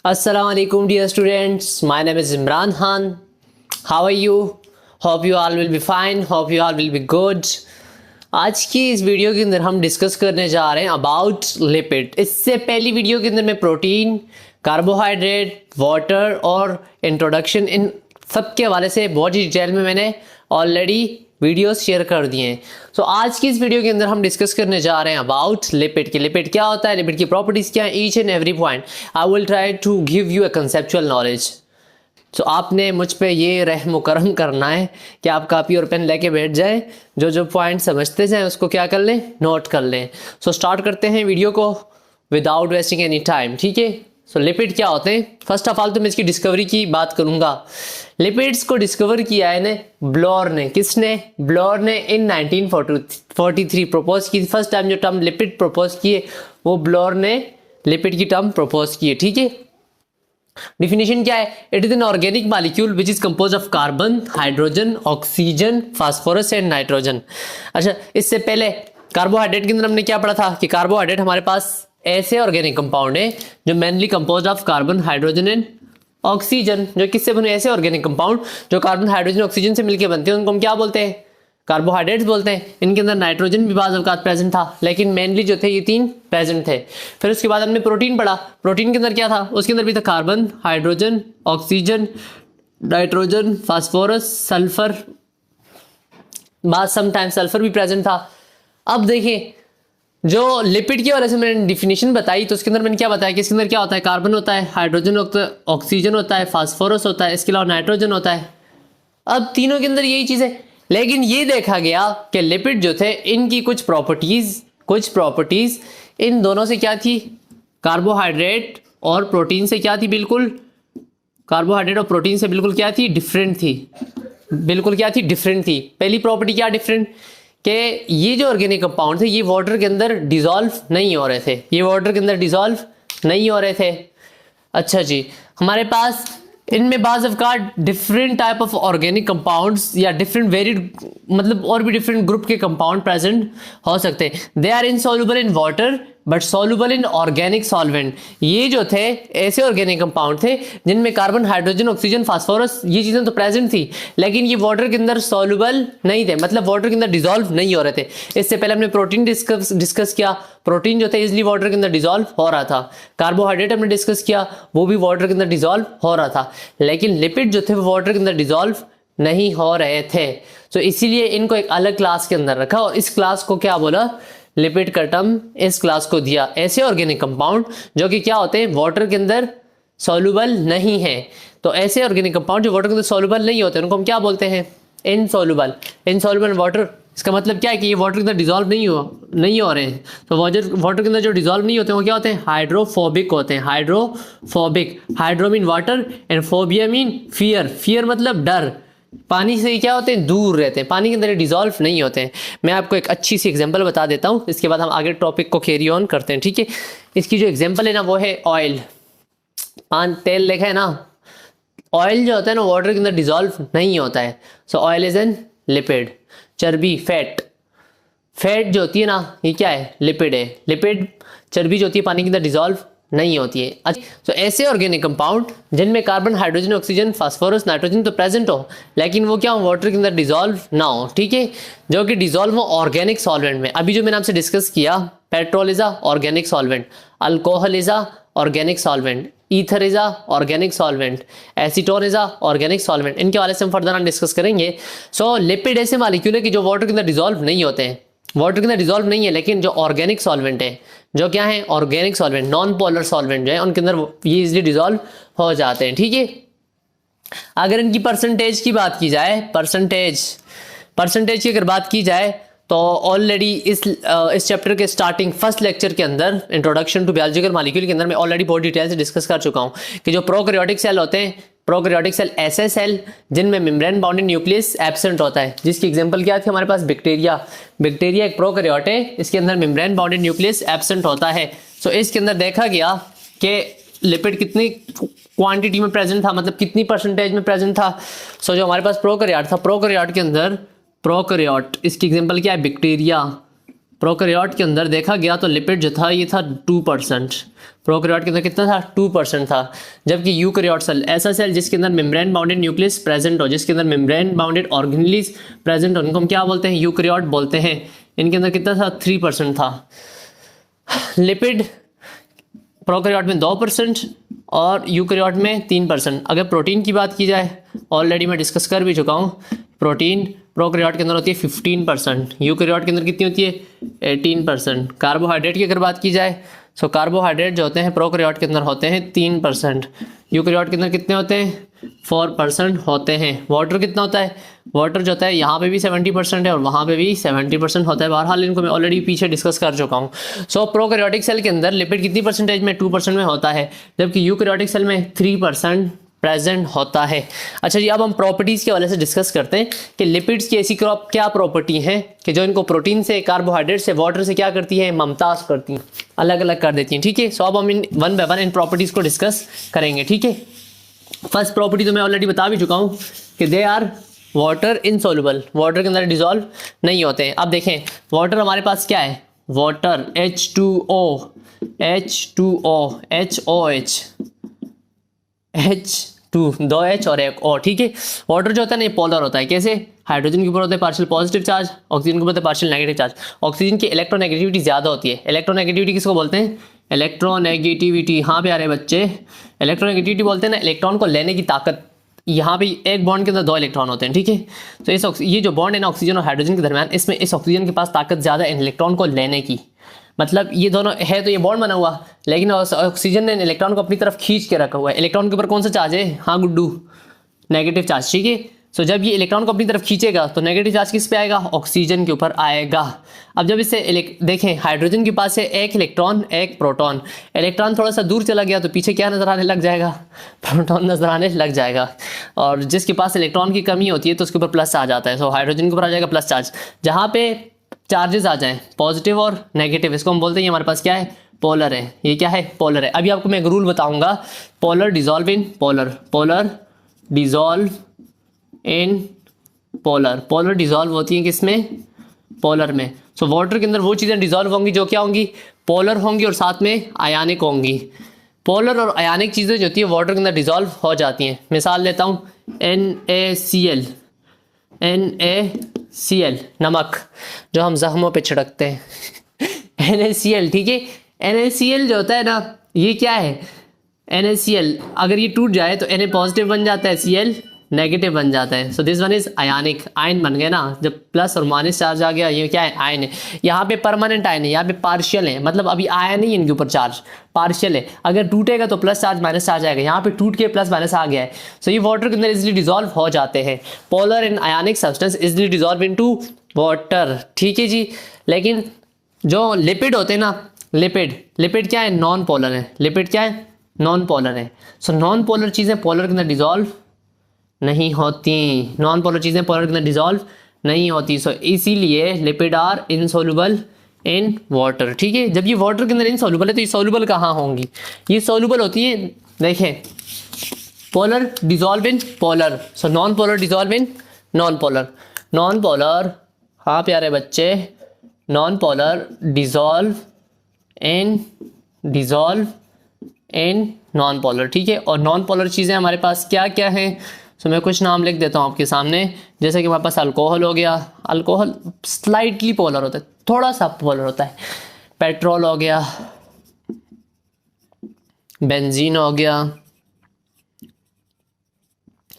Assalamu alaikum dear students. My name is Imran Khan. How are you? Hope you all will be fine. Hope you all will be good. आज की इस video के अंदर हम discuss करने जा रहे हैं अबाउट लिपिड। इससे पहली वीडियो के अंदर मैं प्रोटीन, कार्बोहाइड्रेट, वाटर और इंट्रोडक्शन इन सब के हवाले से बहुत ही डिटेल में मैंने ऑलरेडी वीडियोस शेयर कर दिए हैं। सो आज की इस वीडियो के अंदर हम डिस्कस करने जा रहे हैं अबाउट लिपिड की। लिपिड क्या होता है, लिपिड की प्रॉपर्टीज क्या है, each and every point I will try to give you a conceptual knowledge. तो आपने मुझ पे ये रहम करम करना है कि आप कॉपी और पेन लेके बैठ जाएं, जो जो पॉइंट समझते जाएं उसको क्या कर लें, नोट कर लें। सो स्टार्ट करते हैं वीडियो को विदाउट वेस्टिंग एनी टाइम, ठीक है। सो लिपिड क्या होते हैं, फर्स्ट ऑफ ऑल तो मैं इसकी डिस्कवरी की बात करूंगा। लिपिड्स को डिस्कवर किया है ने ब्लोर ने। किसने? ब्लोर ने इन 1943 प्रपोज की। फर्स्ट टाइम जो टर्म लिपिड प्रपोज किए वो ब्लोर ने लिपिड की टर्म प्रपोज की है, ठीक है। डिफिनेशन क्या है? It is an organic molecule which is compose of carbon, hydrogen, oxygen, phosphorus and nitrogen. अच्छा, इससे पहले कार्बोहाइड्रेट के अंदर हमने क्या पढ़ा था कि कार्बोहाइड्रेट हमारे पास ऐसे ऑर्गेनिक कंपाउंड है जो mainly compose of carbon, hydrogen and oxygen. जो किससे बने? ऐसे ऑर्गेनिक कंपाउंड जो कार्बन, हाइड्रोजन, ऑक्सीजन से मिलकर बनते हैं उनको हम क्या बोलते हैं? कार्बोहाइड्रेट्स बोलते हैं। इनके अंदर नाइट्रोजन भी बाज़ औक़ात प्रेजेंट था, लेकिन मेनली जो थे ये तीन प्रेजेंट थे। फिर उसके बाद हमने प्रोटीन पढ़ा। प्रोटीन के अंदर क्या था? उसके अंदर भी था carbon, hydrogen, oxygen, nitrogen, phosphorus, sulphur, बाद समटाइम सल्फर भी प्रेजेंट था। अब देखिए, जो लिपिड की वजह से मैंने डिफिनेशन बताई तो उसके अंदर मैंने क्या बताया कि इसके अंदर क्या होता है? कार्बन होता है, हाइड्रोजन होता है, ऑक्सीजन होता है, फास्फोरस होता है, इसके अलावा नाइट्रोजन होता है। अब तीनों के अंदर यही चीज़ है, लेकिन ये देखा गया कि लिपिड जो थे इनकी कुछ प्रॉपर्टीज इन दोनों से क्या थी? कार्बोहाइड्रेट और प्रोटीन से क्या थी? बिल्कुल कार्बोहाइड्रेट और प्रोटीन से बिल्कुल क्या थी? डिफरेंट थी। बिल्कुल क्या थी? डिफरेंट थी। पहली प्रॉपर्टी क्या डिफरेंट? कि ये जो ऑर्गेनिक कंपाउंड थे ये वाटर के अंदर डिसॉल्व नहीं हो रहे थे। ये वाटर के अंदर डिसॉल्व नहीं हो रहे थे। अच्छा जी, हमारे पास इनमें बाज़ अवकात different type of organic compounds या डिफरेंट वेरिड मतलब और भी डिफरेंट ग्रुप के कंपाउंड प्रेजेंट हो सकते हैं। They are insoluble in water but soluble in organic solvent. ये जो थे ऐसे ऑर्गेनिक कंपाउंड थे जिनमें कार्बन, हाइड्रोजन, ऑक्सीजन, फास्फोरस ये चीज़ें तो प्रेजेंट थी, लेकिन ये वाटर के अंदर सॉल्युबल नहीं थे, मतलब वाटर के अंदर डिसॉल्व नहीं हो रहे थे। इससे पहले हमने प्रोटीन डिस्कस किया। प्रोटीन जो थे इजिली वाटर के अंदर डिसॉल्व हो रहा था। कार्बोहाइड्रेट हमने डिस्कस किया, वो भी वाटर के अंदर डिसॉल्व हो रहा था, लेकिन लिपिड जो थे वो वाटर के अंदर डिसॉल्व नहीं हो रहे थे। तो इसीलिए इनको एक अलग क्लास के अंदर रखा और इस क्लास को क्या बोला? लिपिड का टर्म इस क्लास को दिया। ऐसे ऑर्गेनिक कंपाउंड जो कि क्या होते हैं? वाटर के अंदर सॉल्युबल नहीं है। तो ऐसे ऑर्गेनिक कंपाउंड जो वाटर के अंदर सॉल्युबल नहीं होते उनको हम क्या बोलते हैं? इनसॉल्युबल। इनसॉल्युबल वाटर, इसका मतलब क्या है कि ये वाटर के अंदर डिसॉल्व नहीं हो रहे हैं। तो वाटर के अंदर जो डिसॉल्व नहीं होते हैं वो क्या होते हैं? हाइड्रोफोबिक होते हैं। Hydrophobic, hydro mean water and phobia mean fear. Fear मतलब डर। पानी से क्या होते हैं? दूर रहते हैं, पानी के अंदर डिसॉल्व नहीं होते हैं। मैं आपको एक अच्छी सी एग्जांपल बता देता हूँ, इसके बाद हम आगे टॉपिक को कैरी ऑन करते हैं, ठीक है। इसकी जो एग्जांपल है ना वो है ऑयल। तेल लिखा है ना, ऑयल जो होता है ना वाटर के अंदर डिसॉल्व नहीं होता है। सो ऑयल इज एन लिपिड। चर्बी, फैट जो होती है ना ये क्या है? लिपिड है। लिपिड चर्बी जो होती है पानी के अंदर डिसॉल्व नहीं होती है। अच्छा, तो ऐसे ऑर्गेनिक कंपाउंड जिनमें carbon, hydrogen, oxygen, phosphorus, nitrogen तो प्रेजेंट हो, लेकिन वो क्या हो? वाटर के अंदर डिसॉल्व ना हो, ठीक है। जो कि डिसॉल्व हो ऑर्गेनिक सॉल्वेंट में। अभी जो मैंने आपसे डिस्कस किया, petrol is a organic solvent, alcohol is a organic solvent, ether is a organic solvent, acetone is a organic solvent. इनके वाले से हम फर्दर डिस्कस करेंगे। सो लिपिड ऐसे मॉलिक्यूल है कि जो वाटर के अंदर डिसॉल्व नहीं होते हैं। वाटर के अंदर डिसॉल्व नहीं है, लेकिन जो ऑर्गेनिक सॉल्वेंट है, जो क्या है? Organic solvent, non polar solvent जो है उनके अंदर ये इजिली डिसॉल्व हो जाते हैं, ठीक है। अगर इनकी परसेंटेज की बात की जाए, परसेंटेज की अगर बात की जाए तो ऑलरेडी इस चैप्टर के स्टार्टिंग फर्स्ट लेक्चर के अंदर इंट्रोडक्शन टू बायोलॉजिकल मॉलिक्यूल के अंदर मैं ऑलरेडी बहुत डिटेल से डिस्कस कर चुका हूँ कि जो प्रोकैरियोटिक सेल होते हैं, प्रोकैरियोटिक सेल ऐसे सेल जिनमें मेम्ब्रेन बाउंडेड न्यूक्लियस एब्सेंट होता है, जिसकी एग्जांपल क्या थी हमारे पास? बैक्टीरिया एक प्रोकैरियोट है, इसके अंदर मेम्ब्रेन बाउंडेड न्यूक्लियस एब्सेंट होता है। सो इसके अंदर देखा गया कि लिपिड कितनी क्वांटिटी में प्रेजेंट था, मतलब कितनी परसेंटेज में प्रेजेंट था। सो जो हमारे पास प्रोकैरियोट था, प्रोकैरियोट के अंदर प्रोकैरियोट, इसकी एग्जांपल क्या है? बैक्टीरिया, प्रोकैरियोट के अंदर देखा गया तो लिपिड जो था ये था 2%। प्रोकैरियोट के अंदर कितना था? 2% था। जबकि यूकैरियोट सेल, ऐसा सेल जिसके अंदर मेम्ब्रेन बाउंडेड न्यूक्लियस प्रेजेंट हो, जिसके अंदर मेम्ब्रेन बाउंडेड ऑर्गेनेल्स प्रेजेंट हो, उनको हम क्या बोलते हैं? यूकैरियोट बोलते हैं। इनके अंदर कितना था? 3% था। लिपिड प्रोकैरियोट में 2% और यूकैरियोट में 3%। अगर प्रोटीन की बात की जाए, ऑलरेडी मैं डिस्कस कर भी चुका हूँ, प्रोटीन प्रोकैरियोट के अंदर होती है 15%, यूकैरियोट के अंदर कितनी होती है? 18%। कार्बोहाइड्रेट की अगर बात की जाए, सो कार्बोहाइड्रेट जो होते हैं प्रोकैरियोट के अंदर होते हैं 3%, यूकैरियोट के अंदर कितने होते हैं? 4% होते हैं। वाटर कितना होता है? वाटर जो होता है यहाँ पे भी 70% है और वहाँ पे भी 70% होता है। बहरहाल इनको मैं ऑलरेडी पीछे डिस्कस कर चुका हूँ। सो प्रोकैरियोटिक सेल के अंदर लिपिड कितनी परसेंटेज में? 2% में होता है, जबकि यूकैरियोटिक सेल में 3% प्रेजेंट होता है। अच्छा जी, अब हम प्रॉपर्टीज़ के हवाले से डिस्कस करते हैं कि लिपिड्स की ऐसी क्या प्रॉपर्टी हैं कि जो इनको प्रोटीन से, कार्बोहाइड्रेट से, वाटर से क्या करती है? मुमताज़ करती हैं, अलग अलग कर देती हैं। ठीक है, सो अब हम in one by one in properties को डिस्कस करेंगे। ठीक है, फर्स्ट प्रॉपर्टी तो मैं ऑलरेडी बता भी चुका हूँ कि they are water insoluble, water के अंदर डिजॉल्व नहीं होते हैं। अब देखें, वाटर हमारे पास क्या है? वाटर H2O, दो H और एक O। ठीक है, वाटर जो होता है ना ये पोलर होता है। कैसे? हाइड्रोजन के ऊपर होता है पार्शियल पॉजिटिव चार्ज, ऑक्सीजन के ऊपर होता है पार्शियल नेगेटिव चार्ज। ऑक्सीजन की इलेक्ट्रोनेगेटिविटी ज़्यादा होती है। इलेक्ट्रोनेगेटिविटी किसको बोलते हैं? इलेक्ट्रोनेगेटिविटी, हाँ पे आ रहे बच्चे, इलेक्ट्रोनेगेटिविटी बोलते हैं ना इलेक्ट्रॉन को लेने की ताकत। यहाँ पे एक बॉन्ड के अंदर 2 इलेक्ट्रॉन होते हैं। ठीक है, तो ये जो बॉन्ड है ना ऑक्सीजन और हाइड्रोजन के दरमियान, इसमें इस ऑक्सीजन के पास ताकत ज़्यादा है इलेक्ट्रॉन को लेने की। मतलब ये दोनों है तो ये बॉन्ड बना हुआ, लेकिन ऑक्सीजन ने इलेक्ट्रॉन को अपनी तरफ खींच के रखा हुआ है। इलेक्ट्रॉन के ऊपर कौन सा चार्ज है? हाँ गुड्डू, नेगेटिव चार्ज। ठीक है, सो जब ये इलेक्ट्रॉन को अपनी तरफ खींचेगा तो नेगेटिव चार्ज किस पे आएगा? ऑक्सीजन के ऊपर आएगा। अब जब इससे देखें, हाइड्रोजन के पास है एक इलेक्ट्रॉन, एक प्रोटॉन। इलेक्ट्रॉन थोड़ा सा दूर चला गया तो पीछे क्या नजर आने लग जाएगा? प्रोटॉन नजर आने लग जाएगा। और जिसके पास इलेक्ट्रॉन की कमी होती है तो उसके ऊपर प्लस आ जाता है। सो हाइड्रोजन के ऊपर आ जाएगा प्लस चार्ज। जहाँ पे चार्जेस आ जाएं पॉजिटिव और नेगेटिव, इसको हम बोलते हैं हमारे पास क्या है? पोलर है। ये क्या है? पोलर है। अभी आपको मैं एक रूल बताऊंगा, polar dissolve in polar, polar dissolve in polar. Polar dissolve होती हैं किसमें? पोलर में। सो वाटर के अंदर वो चीज़ें डिजॉल्व होंगी जो क्या होंगी? पोलर होंगी और साथ में आयानिक होंगी। पोलर और आयानिक चीज़ें जो होती है वाटर के अंदर डिजॉल्व हो जाती हैं। मिसाल लेता हूँ, NaCl, नमक जो हम जख्मों पे छिड़कते हैं NaCl। ठीक है, NaCl जो होता है ना, ये क्या है? NaCl अगर ये टूट जाए तो Na पॉजिटिव बन जाता है, Cl नेगेटिव बन जाता है। So this one is ionic, ion बन गए ना। जब प्लस और माइनस चार्ज आ गया, ये क्या है? आयन है। यहाँ पे परमानेंट आयन है, यहाँ पे पार्शियल है, मतलब अभी आया नहीं इनके ऊपर चार्ज, पार्शियल है। अगर टूटेगा तो प्लस चार्ज माइनस चार्ज आएगा, यहाँ पे टूट के प्लस माइनस आ गया है। सो ये वाटर के अंदर इजिली डिजॉल्व हो जाते हैं। Polar and ionic substance easily dissolve into water. ठीक है जी, लेकिन जो लिपिड होते हैं ना, लिपिड क्या है? नॉन पोलर है। लिपिड क्या है? नॉन पोलर है। सो नॉन पोलर चीज़ें पोलर के अंदर डिजॉल्व नहीं होती, नॉन पोलर चीज़ें पोलर के अंदर डिजॉल्व नहीं होती। सो इसीलिए lipid are insoluble in water. ठीक है, जब ये वाटर के अंदर इनसॉल्युबल है तो ये सॉल्युबल कहाँ होंगी? ये सॉल्युबल होती है, देखें, polar dissolve in polar. So non polar dissolve in non polar. Non polar, हाँ प्यारे बच्चे, non polar dissolve in non polar. ठीक है, और नॉन पोलर चीज़ें हमारे पास क्या क्या हैं? सो मैं कुछ नाम लिख देता हूँ आपके सामने। जैसे कि हमारे पास अल्कोहल हो गया, अल्कोहल स्लाइटली पोलर होता है, थोड़ा सा पोलर होता है। पेट्रोल हो गया, बेंजीन हो गया,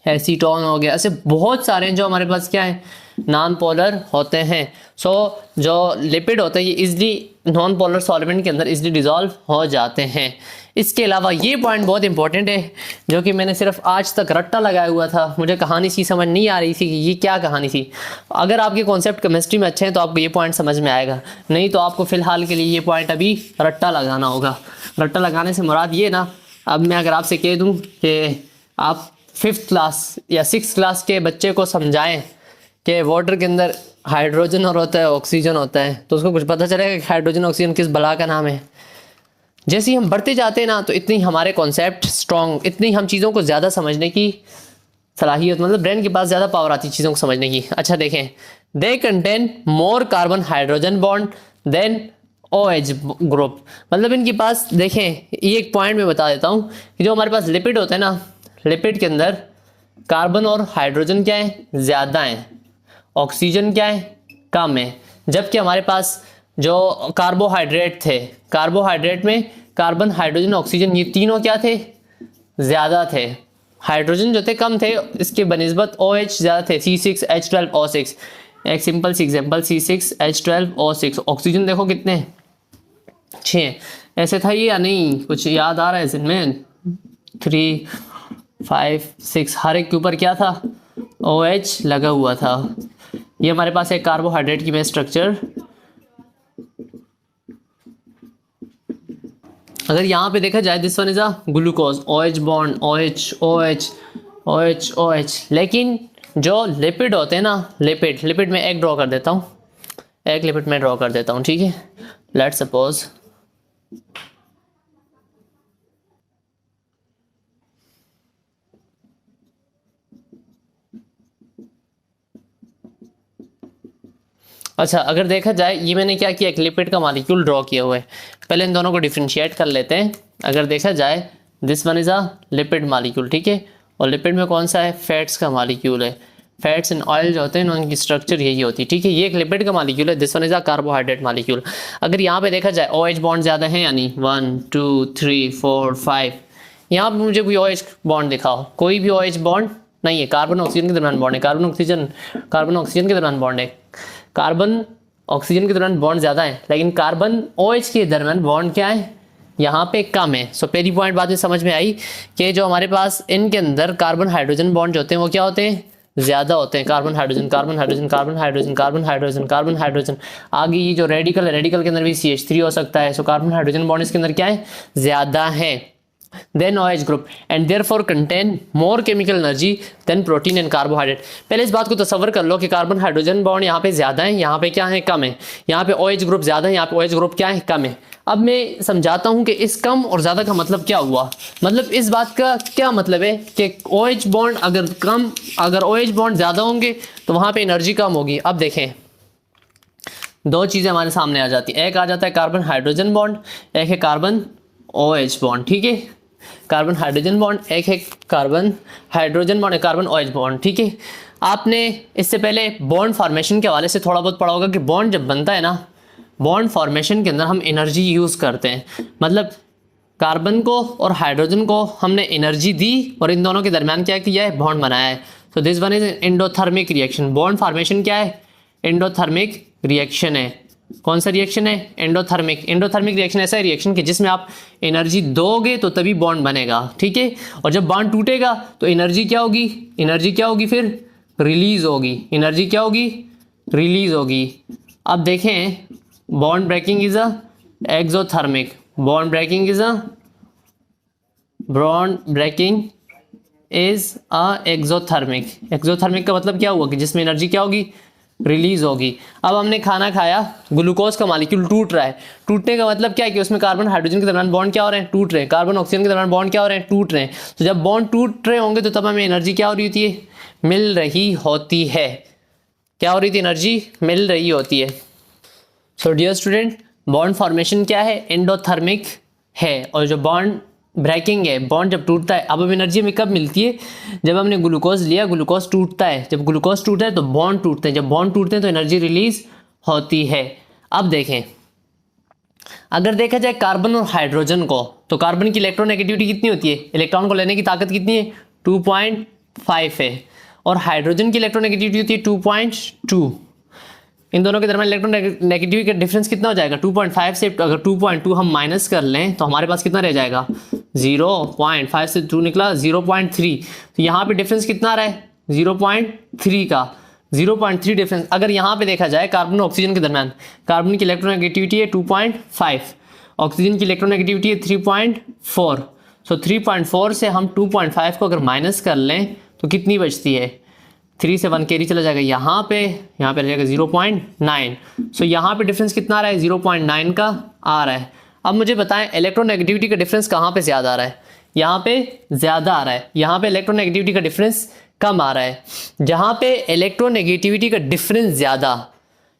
एसीटोन हो गया, ऐसे बहुत सारे हैं जो हमारे पास क्या है? नॉन पोलर होते हैं। सो जो लिपिड होते हैं ये इजली नॉन पोलर सॉल्वेंट के अंदर इजली डिजॉल्व हो जाते हैं। इसके अलावा ये पॉइंट बहुत इंपॉर्टेंट है जो कि मैंने सिर्फ आज तक रट्टा लगाया हुआ था, मुझे कहानी सी समझ नहीं आ रही थी कि ये क्या कहानी थी। अगर आपके कॉन्सेप्ट केमिस्ट्री में अच्छे हैं तो आपको ये पॉइंट समझ में आएगा, नहीं तो आपको फ़िलहाल के लिए ये पॉइंट अभी रट्टा लगाना होगा। रट्टा लगाने से मुराद ये ना, अब मैं अगर आपसे कह दूँ कि आप 5th क्लास या 6th क्लास के बच्चे को समझाएं कि वाटर के अंदर हाइड्रोजन और होता है ऑक्सीजन होता है, तो उसको कुछ पता चलेगा कि हाइड्रोजन ऑक्सीजन किस बला का नाम है। जैसे ही हम बढ़ते जाते हैं ना, तो इतनी हमारे कॉन्सेप्ट स्ट्रॉन्ग, इतनी हम चीज़ों को ज़्यादा समझने की सलाहियत, मतलब ब्रेन के पास ज़्यादा पावर आती है चीज़ों को समझने की। अच्छा देखें, they contain more carbon hydrogen bond than OH group. मतलब इनके पास देखें, ये एक पॉइंट मैं बता देता हूँ कि जो हमारे पास लिपिड होते हैं ना, लिपिड के अंदर कार्बन और हाइड्रोजन क्या है, ज़्यादा है, ऑक्सीजन क्या है, कम है। जबकि हमारे पास जो कार्बोहाइड्रेट थे, कार्बोहाइड्रेट में कार्बन हाइड्रोजन ऑक्सीजन ये तीनों क्या थे, ज़्यादा थे। हाइड्रोजन जो थे कम थे, इसके बनिस्बत OH ज़्यादा थे, C6H12O6। एक सिंपल सी एग्जाम्पल, C6H12O6। ऑक्सीजन देखो कितने 6। ऐसे था ये या नहीं, कुछ याद आ रहा है इसमें? 3, 5, 6 हर एक के ऊपर क्या था, OH लगा हुआ था। ये हमारे पास एक कार्बोहाइड्रेट की में स्ट्रक्चर। अगर यहाँ पे देखा जाए, this one is a glucose, OH bond, OH OH OH OH। लेकिन जो लिपिड होते हैं ना, लिपिड में एक ड्रॉ कर देता हूँ, एक लिपिड में ड्रॉ कर देता हूँ, ठीक है। लेट्स सपोज अच्छा, अगर देखा जाए, ये मैंने क्या किया, एक लिपिड का मॉलिक्यूल ड्रॉ किया हुआ है। पहले इन दोनों को डिफ्रेंशिएट कर लेते हैं। अगर देखा जाए, this one is a lipid molecule, ठीक है। और लिपिड में कौन सा है, फैट्स का मॉलिक्यूल है। फैट्स एंड ऑयल जो होते हैं उनकी स्ट्रक्चर यही होती है, ठीक है। ये एक लिपिड का मॉलिक्यूल है, this one is a carbohydrate molecule. अगर यहाँ पे देखा जाए, OH बॉन्ड ज़्यादा है, यानी 1 2 3 4 5। यहाँ पे मुझे कोई OH बॉन्ड दिखाओ, कोई भी OH बॉन्ड नहीं है। कार्बन ऑक्सीजन के दरमियान बॉन्ड है, कार्बन ऑक्सीजन के दरमियान बॉन्ड है। कार्बन ऑक्सीजन के दरमियान बॉन्ड ज़्यादा है, लेकिन कार्बन OH के दरमियान बॉन्ड क्या है, यहाँ पे कम है। सो पहली पॉइंट बाद में समझ में आई कि जो हमारे पास इनके अंदर कार्बन हाइड्रोजन बॉन्ड जो होते हैं वो क्या होते हैं, ज़्यादा होते हैं। Carbon hydrogen carbon hydrogen carbon hydrogen carbon hydrogen carbon hydrogen. आगे ये जो रेडिकल है, रेडिकल के अंदर भी CH3 हो सकता है। सो कार्बन हाइड्रोजन बॉन्ड इसके अंदर क्या है, ज़्यादा है than OH group, and therefore contain more chemical energy than protein and carbohydrate. पहले इस बात को तसव्वुर कर लो कि कार्बन हाइड्रोजन बॉन्ड यहाँ पे ज़्यादा है, यहाँ पे क्या है, कम है। यहाँ पे OH ग्रुप ज़्यादा है, यहाँ पे OH ग्रुप क्या है, कम है। अब मैं समझाता हूँ कि इस कम और ज़्यादा का मतलब क्या हुआ। मतलब इस बात का क्या मतलब है कि OH बॉन्ड अगर OH बॉन्ड ज़्यादा होंगे तो वहाँ पे एनर्जी कम होगी। अब देखें, दो चीज़ें हमारे सामने आ जाती हैं। एक आ जाता है कार्बन हाइड्रोजन बॉन्ड, एक है कार्बन OH बॉन्ड, ठीक है। कार्बन हाइड्रोजन बॉन्ड, एक है कार्बन हाइड्रोजन बॉन्ड, एक कार्बन OH बॉन्ड, ठीक है। आपने इससे पहले बॉन्ड फॉर्मेशन के हवाले से थोड़ा बहुत पढ़ा होगा कि बॉन्ड जब बनता है ना, बॉन्ड फॉर्मेशन के अंदर हम एनर्जी यूज़ करते हैं। मतलब कार्बन को और हाइड्रोजन को हमने एनर्जी दी और इन दोनों के दरमियान क्या किया है, बॉन्ड बनाया है। So this one is endothermic reaction. Bond formation क्या है, एंडोथर्मिक रिएक्शन है। कौन सा रिएक्शन है, एंडोथर्मिक। एंडोथर्मिक रिएक्शन ऐसा रिएक्शन कि जिसमें आप एनर्जी दोगे तो तभी बॉन्ड बनेगा, ठीक है। और जब बॉन्ड टूटेगा तो एनर्जी क्या होगी, फिर रिलीज होगी। एनर्जी क्या होगी, रिलीज होगी। अब देखें, bond breaking is a exothermic, bond breaking is a exothermic. Exothermic का मतलब क्या हुआ कि जिसमें एनर्जी क्या होगी, रिलीज होगी। अब हमने खाना खाया, ग्लूकोज का मॉलिक्यूल टूट रहा है। टूटने का मतलब क्या है कि उसमें कार्बन हाइड्रोजन के दरमियान बॉन्ड क्या हो रहे हैं, टूट रहे हैं। कार्बन ऑक्सीजन के दरमियान बॉन्ड क्या हो रहे हैं, टूट रहे हैं। तो जब बॉन्ड टूट रहे होंगे तो तब हमें एनर्जी क्या हो रही होती है, मिल रही होती है। क्या हो रही थी, एनर्जी मिल रही होती है। So dear student, bond formation क्या है, एंडोथर्मिक है। और जो बॉन्ड ब्रेकिंग है, बॉन्ड जब टूटता है, अब एनर्जी हमें कब मिलती है, जब हमने ग्लूकोज लिया, ग्लूकोज टूटता है। जब ग्लूकोज टूटता है तो बॉन्ड टूटते हैं, जब बॉन्ड टूटते हैं तो एनर्जी रिलीज होती है। अब देखें, अगर देखा जाए कार्बन और हाइड्रोजन को, तो कार्बन की इलेक्ट्रोनेगेटिविटी कितनी होती है, इलेक्ट्रॉन को लेने की ताकत कितनी है, 2.5 है। और हाइड्रोजन की इलेक्ट्रोनेगेटिविटी होती है 2.2। इन दोनों के दरमियान इलेक्ट्रोनेगेटिविटी का डिफरेंस कितना हो जाएगा, 2.5 से अगर 2.2 हम माइनस कर लें तो हमारे पास कितना रह जाएगा, 0.5 से 2 निकला 0.3। तो यहाँ पे डिफरेंस कितना आ रहा है, 0.3 का, 0.3 डिफरेंस। अगर यहाँ पे देखा जाए कार्बन और ऑक्सीजन के दरमियान, कार्बन की इलेक्ट्रोनेगेटिविटी है 2.5, ऑक्सीजन की इलेक्ट्रोनेगेटिविटी है 3.4। सो 3.4 से हम 2.5 को अगर माइनस कर लें तो कितनी बचती है, 3 से 1 कैरी चला जाएगा, यहाँ पे रह जाएगा 0.9। सो यहाँ पे डिफरेंस कितना आ रहा है, 0.9 का आ रहा है। अब मुझे बताएं इलेक्ट्रोनेगेटिविटी का डिफरेंस कहाँ पे ज़्यादा आ रहा है, यहाँ पे ज़्यादा आ रहा है। यहाँ पे इलेक्ट्रोनेगेटिविटी का डिफरेंस कम आ रहा है। जहाँ पे इलेक्ट्रोनेगेटिविटी का डिफरेंस ज़्यादा,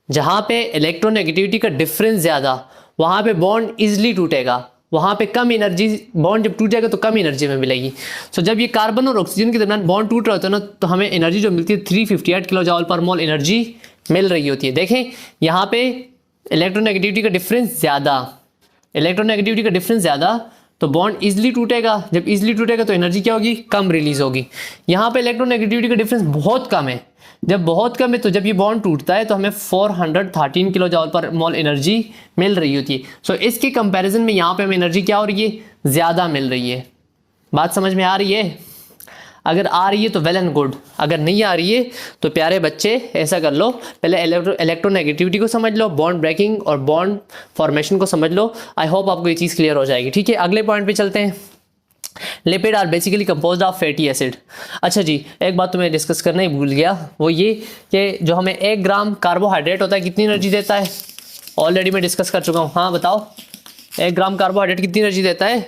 जहाँ पे इलेक्ट्रोनेगेटिविटी का डिफरेंस ज़्यादा, वहाँ पे बॉन्ड इजीली टूटेगा। वहाँ पे कम एनर्जी, बॉन्ड जब टूट जाएगा तो कम एनर्जी में मिलेगी। सो जब ये कार्बन और ऑक्सीजन के दरमियान बॉन्ड टूट रहा होता है ना, तो हमें एनर्जी जो मिलती है 358 किलो जूल पर मोल एनर्जी मिल रही होती है। देखें यहाँ पे इलेक्ट्रोनेगेटिविटी का डिफरेंस ज़्यादा, इलेक्ट्रोनेगेटिविटी का डिफरेंस ज़्यादा, तो बॉन्ड इजीली टूटेगा। जब इजीली टूटेगा तो एनर्जी क्या होगी, कम रिलीज होगी। यहाँ पे इलेक्ट्रोनेगेटिविटी का डिफरेंस बहुत कम है। जब बहुत कम है तो जब ये बॉन्ड टूटता है तो हमें 413 किलो जूल पर मोल एनर्जी मिल रही होती है। सो इसके कंपैरिजन में यहाँ पे हमें एनर्जी क्या हो रही है, ज़्यादा मिल रही है। बात समझ में आ रही है? अगर आ रही है तो वेल एंड गुड, अगर नहीं आ रही है तो प्यारे बच्चे ऐसा कर लो, पहले इलेक्ट्रोनेगेटिविटी को समझ लो, बॉन्ड ब्रेकिंग और बॉन्ड फॉर्मेशन को समझ लो। आई होप आपको ये चीज़ क्लियर हो जाएगी। ठीक है, अगले पॉइंट पे चलते हैं। Lipid are basically composed of fatty acid. अच्छा जी, एक बात तो मैं डिस्कस करना ही भूल गया, वो ये कि जो हमें 1 ग्राम कार्बोहाइड्रेट होता है कितनी एनर्जी देता है, ऑलरेडी मैं डिस्कस कर चुका हूँ। हाँ बताओ, 1 ग्राम कार्बोहाइड्रेट कितनी एनर्जी देता है?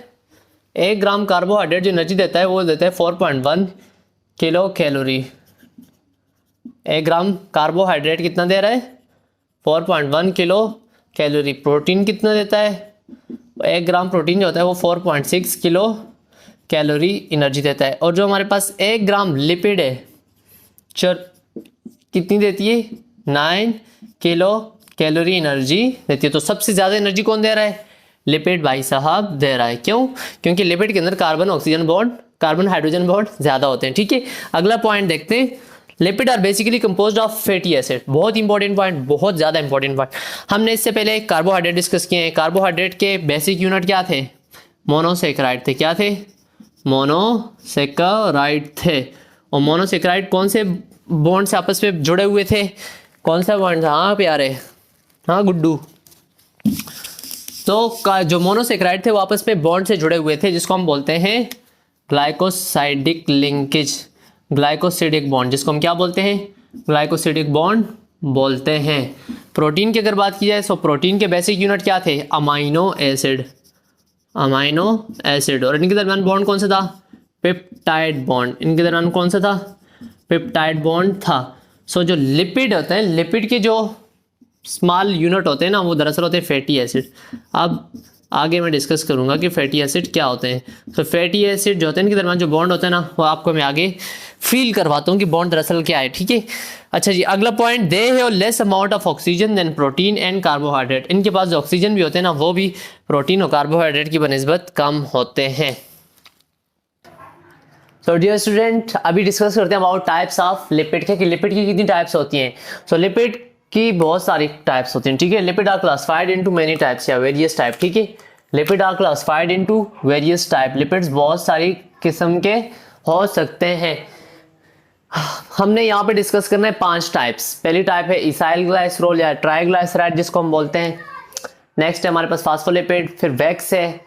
1 ग्राम कार्बोहाइड्रेट जो एनर्जी देता है वो देता है 4.1 किलो कैलोरी। 1 ग्राम कार्बोहाइड्रेट कितना दे रहा है? 4.1 किलो कैलोरी। प्रोटीन कितना देता है? 1 ग्राम प्रोटीन जो होता है वो 4.6 किलो कैलोरी एनर्जी देता है। और जो हमारे पास 1 ग्राम लिपिड है कितनी देती है? 9 किलो कैलोरी एनर्जी देती है। तो सबसे ज़्यादा एनर्जी कौन दे रहा है? लिपिड भाई साहब दे रहा है। क्यों? क्योंकि लिपिड के अंदर carbon oxygen bond, carbon hydrogen bond ज़्यादा होते हैं। ठीक है, अगला पॉइंट देखते हैं। Lipid are basically composed of fatty acid. बहुत इंपॉर्टेंट पॉइंट, बहुत ज़्यादा इंपॉर्टेंट पॉइंट। हमने इससे पहले कार्बोहाइड्रेट डिस्कस किए हैं। कार्बोहाइड्रेट के बेसिक यूनिट क्या थे? मोनोसेकेराइड थे। क्या थे? मोनोसेकेराइड थे। और मोनोसेकेराइड कौन से बॉन्ड से आपस में जुड़े हुए थे? कौन सा बॉन्ड था? हाँ प्यारे, हाँ गुड्डू। तो जो मोनोसेकेराइड थे वो आपस में बॉन्ड से जुड़े हुए थे, जिसको हम बोलते हैं ग्लाइकोसाइडिक लिंकेज, ग्लाइकोसिडिक बॉन्ड, जिसको हम क्या बोलते हैं? ग्लाइकोसिडिक बॉन्ड बोलते हैं। प्रोटीन की अगर बात की जाए तो प्रोटीन के बेसिक यूनिट क्या थे? Amino acid, amino acid. और इनके दरमियान बॉन्ड कौन सा था? Peptide bond. इनके दरमियान कौन सा था? पेप्टाइड बॉन्ड था। सो जो लिपिड होते हैं, लिपिड के जो स्मॉल यूनिट होते हैं ना, वो दरअसल होते हैं फैटी एसिड। अब आगे मैं डिस्कस करूंगा कि फैटी एसिड क्या होते हैं। तो फैटी एसिड जो होते हैं इनके दरमियान जो बॉन्ड होते हैं ना, वो आपको मैं आगे फील करवाता हूँ कि बॉन्ड दरअसल क्या है। ठीक है, अच्छा जी, अगला point, they have less amount of oxygen than protein and carbohydrate. इनके पास जो ऑक्सीजन भी होते हैं ना, वो भी प्रोटीन और कार्बोहाइड्रेट की बनिस्बत कम होते हैं। तो डियर स्टूडेंट, अभी डिस्कस करते हैं अबाउट टाइप्स ऑफ लिपिड के, कि लिपिड की कितनी टाइप्स होती हैं। सो लिपिड की बहुत सारी टाइप्स होती हैं। ठीक है, lipid are classified into many types या वेरियस टाइप। ठीक है, lipid are classified into various type. Lipids बहुत सारी किस्म के हो सकते हैं। हमने यहाँ पे डिस्कस करना है 5 टाइप्स। पहली टाइप है इसाइल ग्लाइसरोल या ट्राइग्लाइसराइड, जिसको हम बोलते हैं। नेक्स्ट है हमारे पास फास्फोलिपिड, फिर वैक्स है,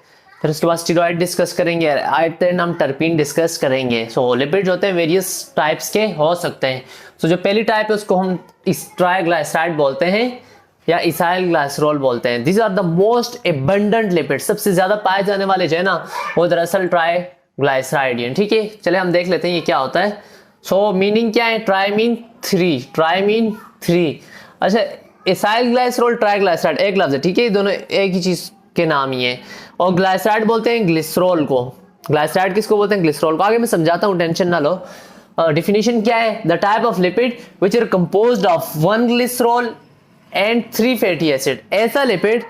फिर उसके बाद स्टीरॉइड डिस्कस करेंगे, आयतन हम टर्पीन डिस्कस करेंगे। सो लिपिड होते हैं वेरियस टाइप्स के हो सकते हैं। सो जो पहली टाइप है उसको हम ट्राइग्लाइसराइड बोलते हैं या इसाइल ग्लाइसरोल बोलते हैं। This are the most abundant lipid. सबसे ज्यादा पाए जाने वाले जो है ना, वो दरअसल ट्राइग्लाइसराइड है। ठीक है, चले हम देख लेते हैं ये क्या होता है। सो मीनिंग क्या है? Try mean 3, try mean 3। अच्छा, इसाइल ग्लाइसरोल, ट्राइग्लाइसराइड एक लफ्ज है। ठीक है, ये दोनों एक ही चीज के नाम ही है। और ग्लाइसराइड बोलते हैं ग्लिसरॉल को। ग्लाइसराइड किसको बोलते हैं? ग्लिसरॉल को। आगे मैं समझाता हूँ, टेंशन ना लो। डेफिनेशन क्या है? The type of lipid which are composed of 1 glycerol and 3 fatty acid. ऐसा लिपिड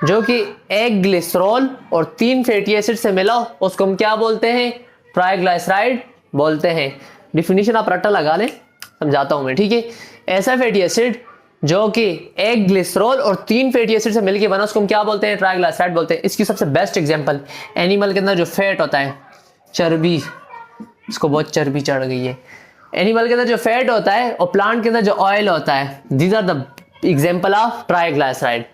जो कि 1 ग्लिसरॉल और 3 फैटी एसिड से मिला, उसको हम क्या बोलते हैं? ट्राइग्लाइसराइड बोलते हैं। डेफिनेशन आप रट्टा लगा लें, समझाता हूं मैं। ठीक है, ऐसा फैटी एसिड जो कि 1 ग्लिसरॉल और 3 फैटी एसिड से मिलकर बना, उसको हम क्या बोलते हैं? ट्राइग्लाइसराइड बोलते हैं। इसकी सबसे बेस्ट एग्जांपल, एनिमल के अंदर जो फैट होता है, चर्बी, इसको बहुत चर्बी चढ़ गई है। एनिमल के अंदर जो फैट होता है और प्लांट के अंदर जो ऑयल होता है, these are the example of triglyceride.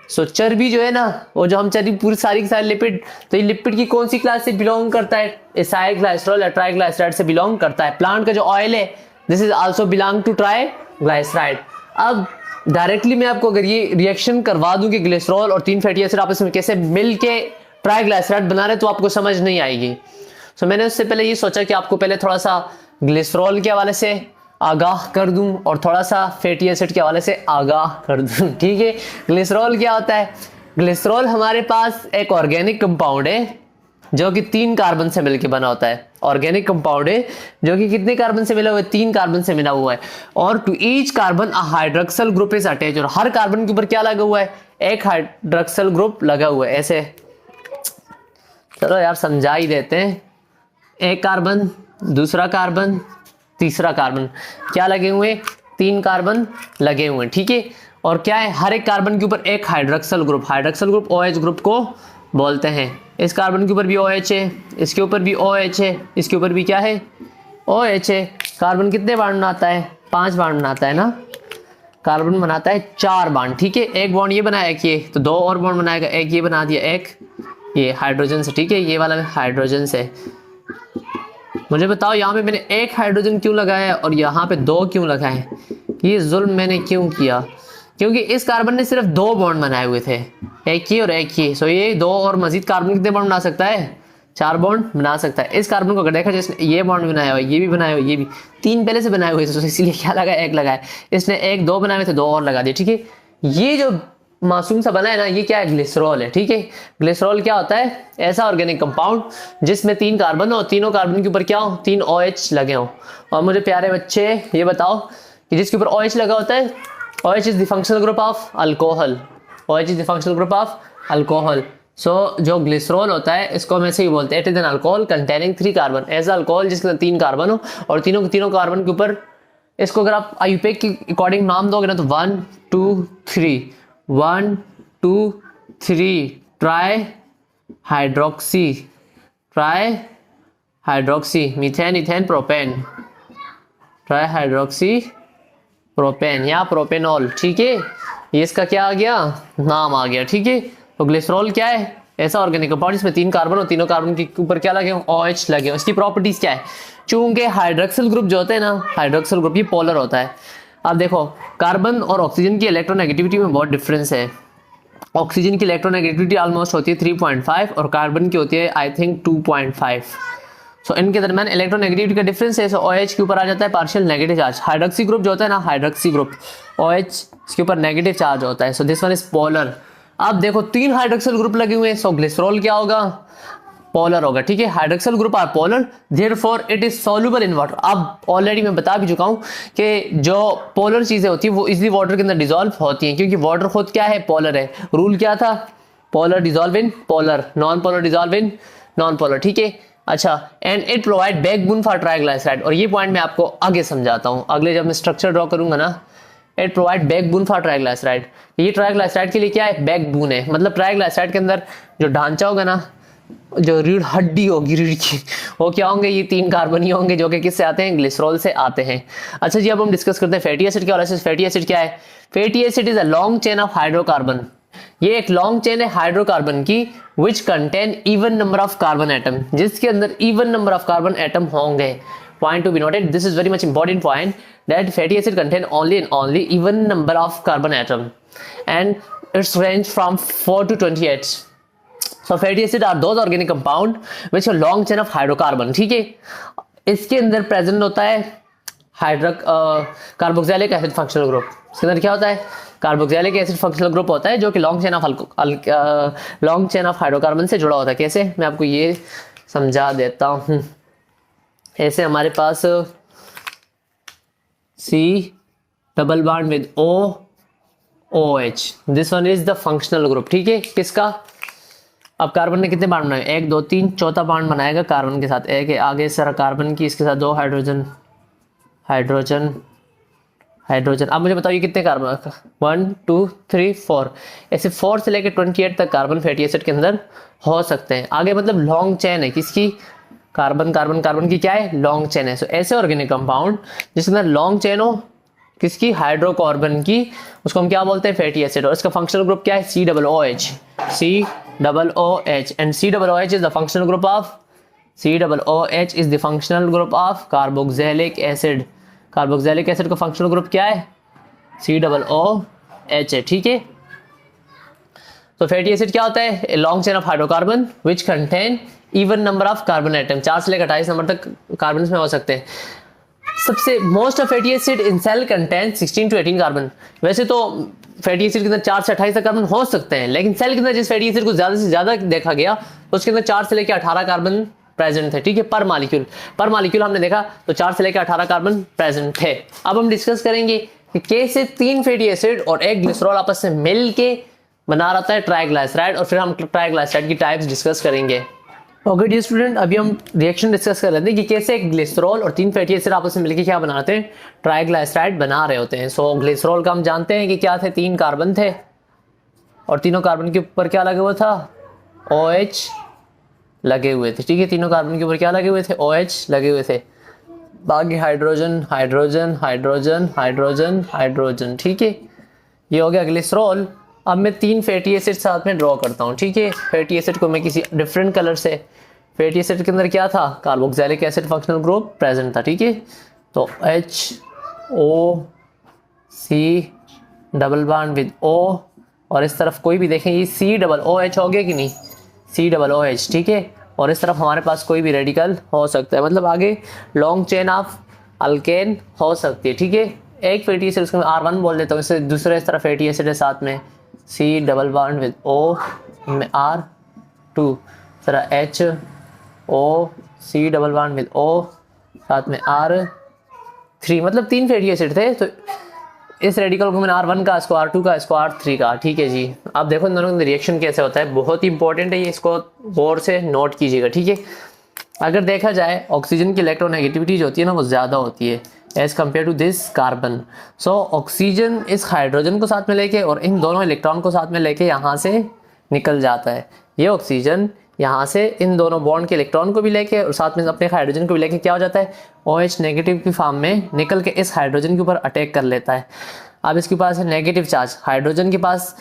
So चर्बी जो है ना, वो जो हम चर्बी पूरी सारी की सारी लिपिड, तो ये लिपिड की कौन सी क्लास से बिलोंग करता है? इसाइल ग्लाइसरोल या ट्राइग्लाइसराइड से बिलोंग करता है। प्लांट का जो ऑयल है, this is also belong to triglyceride. अब डायरेक्टली मैं आपको अगर ये रिएक्शन करवा दूं कि ग्लिसरॉल और 3 फैटी एसिड आपस में कैसे मिलके ट्राइग्लाइसराइड बना रहे, तो आपको समझ नहीं आएगी। सो मैंने उससे पहले ये सोचा कि आपको पहले थोड़ा सा ग्लिसरॉल के हवाले से आगाह कर दूं और थोड़ा सा फैटी एसिड के हवाले से आगाह कर दूं। ठीक है, ग्लिसरॉल क्या होता है? ग्लिसरॉल हमारे पास एक ऑर्गेनिक कंपाउंड है जो कि 3 कार्बन से मिलकर बना होता है। ऑर्गेनिक कंपाउंड है जो कि कितने कार्बन से मिला हुआ है? 3 कार्बन से मिला हुआ है। और to each carbon a hydroxyl group is attach, और हर कार्बन के ऊपर क्या लगा हुआ है? एक हाइड्रोक्सल ग्रुप लगा हुआ है। ऐसे चलो यार समझा ही देते हैं। एक कार्बन, दूसरा कार्बन, तीसरा कार्बन, क्या लगे हुए? 3 कार्बन लगे हुए हैं। ठीक है, और क्या है? हर एक कार्बन के ऊपर एक hydroxyl group, hydroxyl group OH group को बोलते हैं। इस कार्बन के ऊपर भी OH है, इसके ऊपर भी OH है, इसके ऊपर भी क्या है? OH है। कार्बन कितने बॉन्ड बनाता है? 5 बॉन्ड बनाता है ना। कार्बन बनाता है 4 बॉन्ड। ठीक है, एक बॉन्ड ये बनाया, एक ये, तो 2 और बॉन्ड बनाएगा, एक ये बना दिया, एक ये हाइड्रोजन से। ठीक है, ये वाला हाइड्रोजन से। मुझे बताओ यहाँ पे मैंने एक हाइड्रोजन क्यों लगाया और यहाँ पे 2 क्यों लगाए? ये जुल्म मैंने क्यों किया? क्योंकि इस कार्बन ने सिर्फ 2 बॉन्ड बनाए हुए थे, एक ये और एक ये। सो ये 2 और मजीद कार्बन कितने बॉन्ड बना सकता है? 4 बॉन्ड बना सकता है। इस कार्बन को अगर देखा जिसने ये बॉन्ड बनाया हुआ, ये भी बनाया हुआ, ये भी 3 पहले से बनाए हुए थे, तो इसीलिए क्या लगाया? एक लगाया। इसने 1 2 बनाए हुए थे, 2 और लगा दिए। ठीक है, ये जो मासूम सा बना है ना, ये क्या है? ग्लिसरॉल है। ठीक है, ग्लिसरॉल क्या होता है? ऐसा ऑर्गेनिक कंपाउंड जिसमें 3 कार्बन हो, तीनों कार्बन के ऊपर क्या हो? 3 OH लगे हो। और मुझे प्यारे बच्चे ये बताओ कि जिसके ऊपर OH लगा होता है, OH is the functional group of alcohol. OH is the functional group of alcohol. So जो ग्लिसरॉल होता है इसको हम ऐसे ही बोलते हैं, it is an alcohol containing 3 carbon. ऐसा अल्कोहल जिसके अंदर 3 कार्बन हो और तीनों कार्बन के ऊपर, इसको अगर आप आईयूपैक के अकॉर्डिंग नाम दोगे ना तो 1 2 3 1 2 3 try hydroxy methane, ethane, propane, try hydroxy propane या प्रोपेनॉल। ठीक है, ये इसका क्या आ गया? नाम आ गया। ठीक है, तो ग्लिसरॉल क्या है? ऐसा ऑर्गेनिक कंपाउंड जिसमें 3 कार्बन और तीनों कार्बन के ऊपर क्या लगे? OH लगे। इसकी प्रॉपर्टीज क्या है? चूंकि हाइड्रोक्सिल ग्रुप जो होते हैं ना, हाइड्रोक्सिल ग्रुप ये पोलर होता है। अब देखो, कार्बन और ऑक्सीजन की इलेक्ट्रोनेगेटिविटी में बहुत डिफरेंस है। ऑक्सीजन की इलेक्ट्रोनेगेटिविटी ऑलमोस्ट होती है 3.5 और कार्बन की होती है आई थिंक 2.5। सो इनके दरमियान इलेक्ट्रोनेगेटिविटी का डिफरेंस है। सो OH के ऊपर आ जाता है partial negative charge. Hydroxy group जो होता है ना, हाइड्रोक्सी ग्रुप, OH इसके ऊपर नेगेटिव चार्ज होता है। So this one is polar. अब देखो 3 हाइड्रोक्सिल ग्रुप लगे हुए हैं, सो ग्लिसरॉल क्या होगा? पोलर होगा। ठीक है, hydroxyl group are polar, therefore it is soluble in water. अब ऑलरेडी मैं बता भी चुका हूं कि जो पोलर चीजें होती है वो इजीली वाटर के अंदर डिसॉल्व होती हैं, क्योंकि वाटर खुद क्या है? पोलर है। रूल क्या था? Polar dissolve in polar, non polar dissolve in non polar. ठीक है, अच्छा, and it provide backbone for triglyceride. और ये पॉइंट मैं आपको आगे समझाता हूं, अगले जब मैं स्ट्रक्चर ड्रॉ करूंगा ना। It provide backbone for triglyceride. ये ट्राइग्लाइसराइड के लिए क्या है? बैकबोन है। मतलब ट्राइग्लाइसराइड के अंदर जो ढांचा होगा ना, जो रीढ़ हड्डी होगी रीढ़ की, वो क्या होंगे? ये 3 कार्बन ही होंगे, जो कि किससे आते हैं? ग्लिसरॉल से आते हैं। अच्छा जी, अब हम डिस्कस करते हैं फैटी एसिड के हवाले से। फैटी एसिड क्या है? Fatty acid is a long chain of hydrocarbon. ये एक लॉन्ग चेन है हाइड्रोकार्बन की, which contain even number of carbon atom, जिसके अंदर even number of carbon atom होंगे। Point to be noted, this is very much important point, that fatty acid contain only even number of carbon atom and its range from 4 to 28. So fatty acid are those organic compound which are long chain of hydrocarbon. ठीक है, इसके अंदर present होता है carboxylic acid functional group. इसके अंदर क्या होता है? कार्बोक्सिलिक एसिड फंक्शनल ग्रुप होता है, जो कि लॉन्ग चेन ऑफ हाइड्रोकार्बन से जुड़ा होता है। कैसे? मैं आपको ये समझा देता हूँ। ऐसे हमारे पास C double bond with OH, this one is the functional group. ठीक है, किसका? अब कार्बन ने कितने बॉन्ड बनाए? 1 2 3, चौथा बॉन्ड बनाएगा कार्बन के साथ। एक है आगे सारा कार्बन की, इसके साथ 2 हाइड्रोजन। अब मुझे बताओ ये कितने कार्बन? 1 2 3 4, ऐसे 4 से लेकर 28 तक कार्बन फैटी एसिड के अंदर हो सकते हैं। आगे मतलब लॉन्ग चेन है किसकी? कार्बन की क्या है? लॉन्ग चेन है। सो ऐसे ऑर्गेनिक कंपाउंड जिसके अंदर लॉन्ग चेन हो किसकी? हाइड्रोकार्बन की, उसको हम क्या बोलते हैं? Fatty acid. और इसका फंक्शनल ग्रुप क्या है? COOH and COOH is the functional group of carboxylic acid. Carboxylic acid का फंक्शनल ग्रुप क्या है? COOH है। ठीक है, तो फैटी एसिड क्या होता है? Long chain of hydrocarbon which contain even number of carbon atom. 4 से लेकर 28 नंबर तक कार्बन में हो सकते हैं। सबसे most of fatty acid in cell contain 16 to 18 carbon. वैसे तो फैटी एसिड के अंदर 4 से 28 तक कार्बन हो सकते हैं, लेकिन सेल के अंदर जिस फैटी एसिड को ज़्यादा से ज़्यादा देखा गया उसके अंदर 4 से लेकर 18 कार्बन प्रेजेंट थे, ठीक है, पर मालिक्यूल हमने देखा तो 4 से लेकर 18 कार्बन प्रेजेंट थे। अब हम डिस्कस करेंगे कि कैसे 3 फैटी एसिड और एक ग्लिसरॉल आपस में मिल के बना रहता है ट्राइग्लाइसराइड, और फिर हम ट्राइग्लाइसराइड की टाइप्स डिस्कस करेंगे। ओके डियर स्टूडेंट, अभी हम रिएक्शन डिस्कस कर लेते हैं कि कैसे एक ग्लिसरॉल और 3 फैटी एसिड आपस में मिलकर क्या बनाते हैं, ट्राइग्लाइसराइड बना रहे होते हैं। सो ग्लिसरॉल का हम जानते हैं कि क्या थे, 3 कार्बन थे और तीनों कार्बन के ऊपर क्या लगा हुआ था, OH लगे हुए थे, ठीक है, तीनों कार्बन के ऊपर क्या लगे हुए थे, OH लगे हुए थे, बाकी hydrogen hydrogen hydrogen hydrogen hydrogen, ठीक है, ये हो गया ग्लिसरॉल। अब मैं 3 फैटी एसिड साथ में ड्रॉ करता हूँ, ठीक है, फैटी एसिड को मैं किसी डिफरेंट कलर से, फैटी एसिड के अंदर क्या था, carboxylic acid functional group present था, ठीक है, तो HOC double bond with O, और इस तरफ कोई भी देखें ये COOH हो गया कि नहीं, COOH, ठीक है, और इस तरफ हमारे पास कोई भी रेडिकल हो सकता है, मतलब आगे लॉन्ग चेन ऑफ अल्केन हो सकती है, ठीक है। एक फैटी एसिड उसको मैं R1 बोल देता हूँ, इससे दूसरे इस तरफ फैटी एसिड है साथ में C double bond with O में R2, तरह HOC double bond with O साथ में R3, मतलब 3 फैटी एसिड थे, तो इस रेडिकल को मैंने R1 का, इसको R2 का, इसको R3 का, ठीक है जी। अब देखो इन दोनों का रिएक्शन कैसे होता है, बहुत ही इंपॉर्टेंट है ये, इसको गौर से नोट कीजिएगा, ठीक है। अगर देखा जाए ऑक्सीजन की इलेक्ट्रोनेगेटिविटी जो होती है ना वो ज़्यादा होती है as compare to this carbon. So oxygen इस हाइड्रोजन को साथ में लेके और इन दोनों इलेक्ट्रॉन को साथ में लेके यहाँ से निकल जाता है। ये ऑक्सीजन यहाँ से इन दोनों बॉन्ड के इलेक्ट्रॉन को भी लेके और साथ में अपने हाइड्रोजन को भी लेके क्या हो जाता है, OH नेगेटिव की फॉर्म में निकल के इस हाइड्रोजन के ऊपर अटैक कर लेता है। अब इसके पास है नेगेटिव चार्ज, हाइड्रोजन के पास,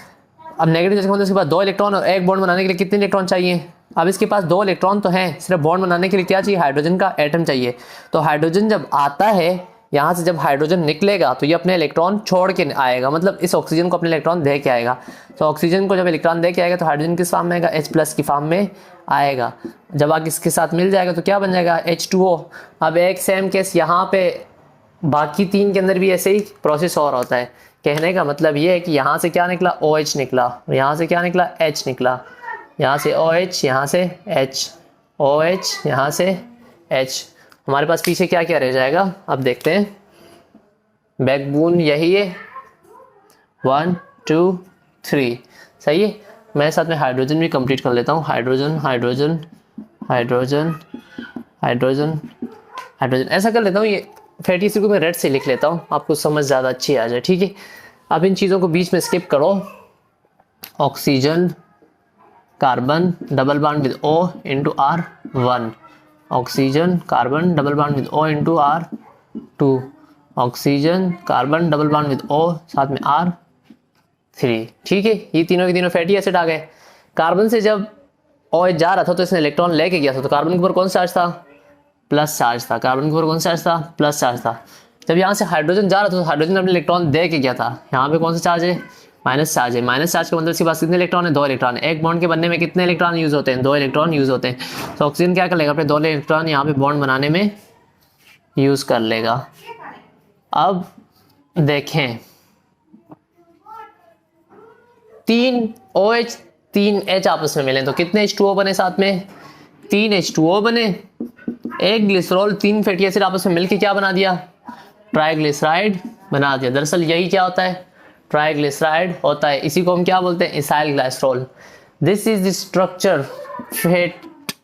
अब नेगेटिव चार्ज का मतलब इसके पास 2 इलेक्ट्रॉन और एक बॉन्ड बनाने के लिए कितने इलेक्ट्रॉन चाहिए, अब इसके पास 2 इलेक्ट्रॉन तो हैं, सिर्फ बॉन्ड बनाने के लिए क्या चाहिए, हाइड्रोजन का एटम चाहिए। तो हाइड्रोजन जब आता है यहाँ से, जब हाइड्रोजन निकलेगा तो ये अपने इलेक्ट्रॉन छोड़ के आएगा, मतलब इस ऑक्सीजन को अपने इलेक्ट्रॉन दे के आएगा। तो ऑक्सीजन को जब इलेक्ट्रॉन दे के आएगा तो हाइड्रोजन किस फॉर्म में आएगा, H+ की फॉर्म में आएगा। जब आगे इसके साथ मिल जाएगा तो क्या बन जाएगा, H2O। अब एक सेम केस यहाँ पे बाकी 3 के अंदर भी ऐसे ही प्रोसेस और होता है। कहने का मतलब ये है कि यहाँ से क्या निकला, OH निकला, यहाँ से क्या निकला, H निकला, यहाँ से OH, यहाँ से H, OH, यहाँ से H। हमारे पास पीछे क्या क्या रह जाएगा, अब देखते हैं। बैकबोन यही है, 1 2 3, सही है। मैं साथ में हाइड्रोजन भी कंप्लीट कर लेता हूँ, hydrogen hydrogen hydrogen hydrogen hydrogen, ऐसा कर लेता हूँ। ये फैटी एसिड को मैं रेड से लिख लेता हूँ, आपको समझ ज़्यादा अच्छी आ जाए, ठीक है। अब इन चीज़ों को बीच में स्किप करो, oxygen carbon double bond with O into R1, oxygen carbon double bond with O into R2, oxygen carbon double bond with O साथ में R3, ठीक है। ये तीनों के तीनों फैटी एसिड आ गए। कार्बन से जब OH जा रहा था तो इसने इलेक्ट्रॉन लेके गया था, तो कार्बन के ऊपर कौन सा चार्ज था, प्लस चार्ज था, कार्बन के ऊपर कौन सा चार्ज था, प्लस चार्ज था। जब यहाँ से हाइड्रोजन जा रहा था तो हाइड्रोजन ने अपने इलेक्ट्रॉन दे के गया था, यहाँ पे कौन सा चार्ज है, माइनस चार्ज है। माइनस चार्ज का मतलब इसके पास कितने इलेक्ट्रॉन है, 2 इलेक्ट्रॉन है। एक बॉन्ड के बनने में कितने इलेक्ट्रॉन यूज होते हैं, 2 इलेक्ट्रॉन यूज होते हैं। तो ऑक्सीजन क्या कर लेगा, अपने 2 इलेक्ट्रॉन यहाँ पे बॉन्ड बनाने में यूज कर लेगा। अब देखें 3 OH 3 H आपस में मिले तो कितने H2O बने, साथ में 3 H2O बने। एक ग्लिसरॉल 3 फैटी एसिड आपस में मिलकर क्या बना दिया, ट्राइग्लिसराइड बना दिया। दरअसल यही क्या होता है, ट्राइग्लिसराइड होता है। इसी को हम क्या बोलते हैं, acyl glycerol. This is the structure.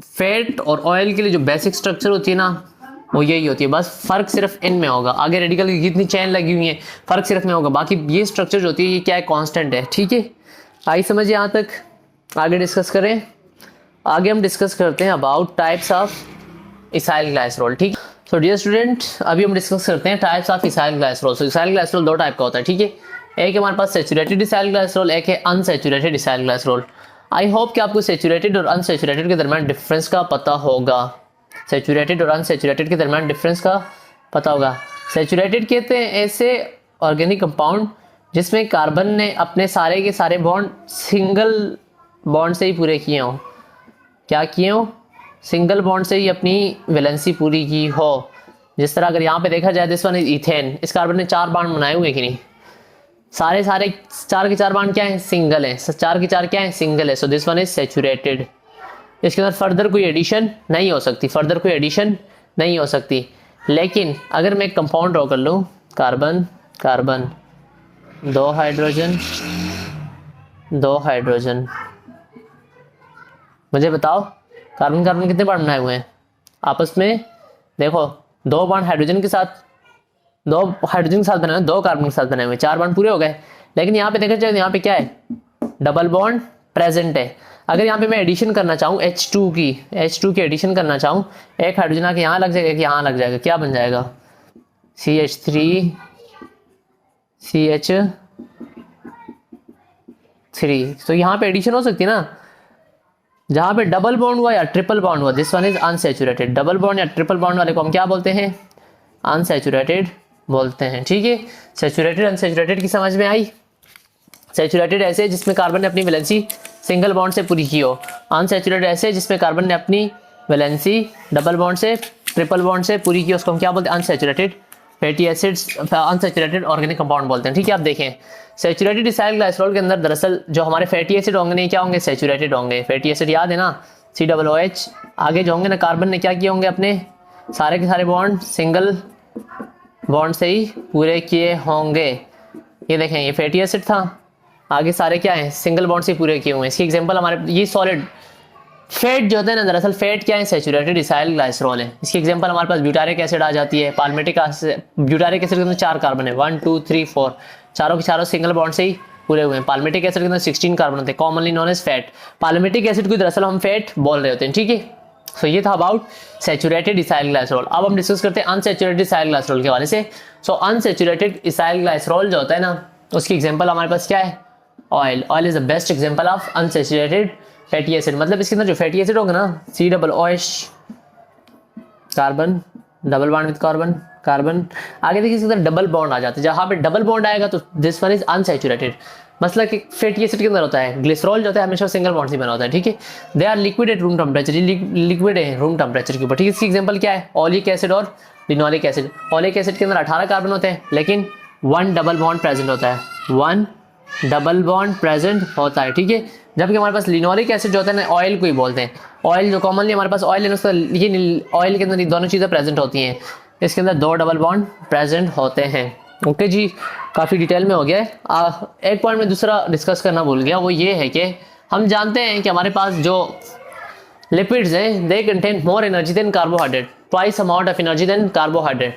Fat और ऑयल के लिए जो बेसिक स्ट्रक्चर होती है ना वो यही होती है, बस फर्क सिर्फ इनमें होगा। आगे रेडिकल की कितनी चेन लगी हुई है फर्क सिर्फ में होगा, बाकी ये स्ट्रक्चर जो होती है ये क्या है, कांस्टेंट है, ठीक है। आई समझ यहाँ तक, आगे डिस्कस करें। आगे हम डिस्कस करते हैं about types of acyl glycerol, ठीक। सो डियर स्टूडेंट, अभी हम डिस्कस करते हैं types of acyl glycerol. So acyl glycerol 2 type का होता है, ठीक है। एक हमारे पास सैचुरेटेड इसाइल ग्लाइसरॉल, एक है अनसैचुरेटेड इसाइल ग्लाइसरॉल। आई होप कि आपको सैचुरेटेड और अनसैचुरेटेड के दरमियान डिफरेंस का पता होगा। सैचुरेटेड और अनसैचुरेटेड के दरमियान डिफरेंस का पता होगा। सैचुरेटेड कहते हैं ऐसे ऑर्गेनिक कंपाउंड जिसमें कार्बन ने अपने सारे के सारे बॉन्ड सिंगल बॉन्ड से ही पूरे किए हों। क्या किए हों, सिंगल बॉन्ड से ही अपनी वैलेंसी पूरी की हो। जिस तरह अगर यहाँ पे देखा जाए दिस वन इज इथेन, इस कार्बन ने 4 बॉन्ड बनाए हुए कि नहीं, सारे 4 के 4 बॉन्ड क्या है, सिंगल है, 4 के 4 क्या है, सिंगल है, so this one is saturated. इसके अंदर फर्दर कोई एडिशन नहीं हो सकती, फर्दर कोई एडिशन नहीं हो सकती। लेकिन अगर मैं एक कंपाउंड ड्रॉ कर लूँ, कार्बन कार्बन 2 हाइड्रोजन 2 हाइड्रोजन, मुझे बताओ कार्बन कार्बन कितने बॉन्ड बनाए हुए हैं आपस में, देखो 2 बॉन्ड हाइड्रोजन के साथ, 2 हाइड्रोजन के साथ बनाए हुए, 2 कार्बन के साथ बनाए हुए, 4 बॉन्ड पूरे हो गए। लेकिन यहाँ पे देखा जाए यहाँ पे क्या है, डबल बॉन्ड प्रेजेंट है। अगर यहाँ पे मैं एडिशन करना चाहूँ H2 की एडिशन करना चाहूँ, एक हाइड्रोजन आके यहाँ लग जाएगा कि यहाँ लग जाएगा, क्या बन जाएगा, CH3 CH3। तो यहाँ पे एडिशन हो सकती है ना, जहाँ पे डबल बॉन्ड हुआ या ट्रिपल बॉन्ड हुआ, this one is unsaturated. Double bond या ट्रिपल बॉन्ड वाले को हम क्या बोलते हैं, अनसैचुरेटेड बोलते हैं। ठीक है, सैचुरेटेड अनसैचुरेटेड की समझ में आई। सैचुरेटेड ऐसे जिसमें कार्बन ने अपनी वैलेंसी सिंगल बॉन्ड से पूरी की हो, अनसैचुरेटेड ऐसे जिसमें कार्बन ने अपनी वैलेंसी डबल बॉन्ड से ट्रिपल बॉन्ड से पूरी की, उसको हम क्या बोलते हैं, unsaturated fatty acids, unsaturated organic compound बोलते हैं। ठीक है, आप देखें सैचुरेटेड इथाइल ग्लाइसरॉल के अंदर दरअसल जो हमारे फैटी एसिड होंगे नहीं क्या होंगे, सैचुरेटेड होंगे। फैटी एसिड याद है ना, COOH। आगे जो होंगे ना, कार्बन ने क्या किए होंगे, अपने सारे के सारे बॉन्ड सिंगल बॉन्ड से ही पूरे किए होंगे। ये देखें, ये फैटी एसिड था, आगे सारे क्या है, सिंगल बॉन्ड से पूरे किए हुए हैं। इसकी एग्जांपल हमारे ये सॉलिड फैट जो होता है ना, दरअसल फैट क्या है, सैचुरेटेड इथाइल ग्लाइसरॉल है। इसकी एग्जांपल हमारे पास ब्यूटारिक एसिड आ जाती है, पाल्मिटिक एसिड। ब्यूटारिक एसिड के अंदर 4 कार्बन है, 1 2 3 4, चारों के चारों सिंगल बॉन्ड से ही पूरे हुए हैं। पाल्मिटिक एसिड के अंदर 16 कार्बन होते हैं, commonly known as fat. Palmitic acid को दरअसल हम फैट बोल रहे होते हैं। ठीक है, सो ये था अबाउट सैचुरेटेड इथाइल ग्लाइसरॉल। अब हम डिस्कस करते हैं अनसैचुरेटेड इथाइल ग्लाइसरॉल के हवाले से। सो अनसैचुरेटेड इथाइल ग्लाइसरॉल जो होता है ना, उसकी एग्जांपल हमारे पास क्या है, oil. Oil is the best example of unsaturated fatty acid. मतलब इसके अंदर जो फैटी एसिड होगा ना, COOH carbon double bond with carbon carbon, आगे देखिए इसके अंदर डबल बॉन्ड आ जाता है। जहाँ पे डबल बॉन्ड आएगा तो दिस वन इज अनसैचुरेटेड। मसला कि फैटी एसिड के अंदर होता है, ग्लिसरॉल जो होता है हमेशा सिंगल बॉन्ड से बना होता है। ठीक है, they are liquid at room temperature, liquid है रूम टेम्परेचर के ऊपर। ठीक है, इसकी एग्जांपल क्या है, ओलिक एसिड और लिनोलिक एसिड। ओलिक एसिड के अंदर 18 कार्बन होते हैं, लेकिन 1 डबल बॉन्ड प्रेजेंट होता है, 1 डबल बॉन्ड प्रेजेंट होता है। ठीक है, जबकि हमारे पास लिनोलिक एसिड जो होता है ना, ऑयल को ही बोलते हैं। ऑयल जो कॉमनली हमारे पास ऑयल है उसका, ये ऑयल के अंदर ये दोनों चीज़ें प्रेजेंट होती हैं, इसके अंदर 2 डबल बॉन्ड प्रेजेंट होते हैं। ओके जी, काफ़ी डिटेल में हो गया है। एक पॉइंट में दूसरा डिस्कस करना भूल गया, वो ये है कि हम जानते हैं कि हमारे पास जो लिपिड्स हैं, they contain more energy than carbohydrate, twice amount of energy than carbohydrate.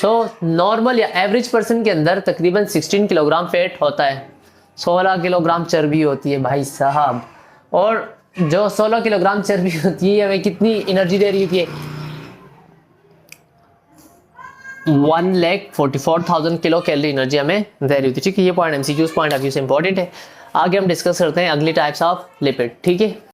So normal या एवरेज पर्सन के अंदर तकरीबन 16 किलोग्राम फैट होता है, 16 किलोग्राम चर्बी होती है भाई साहब। और जो 16 किलोग्राम चर्बी होती है हमें कितनी एनर्जी दे रही है, 1,44,000 किलो कैलोरी एनर्जी हमें दे रही होती है। ठीक है, ये point MCQs point of view से इंपॉर्टेंट है। आगे हम डिस्कस करते हैं अगली टाइप्स ऑफ लिपिड। ठीक है।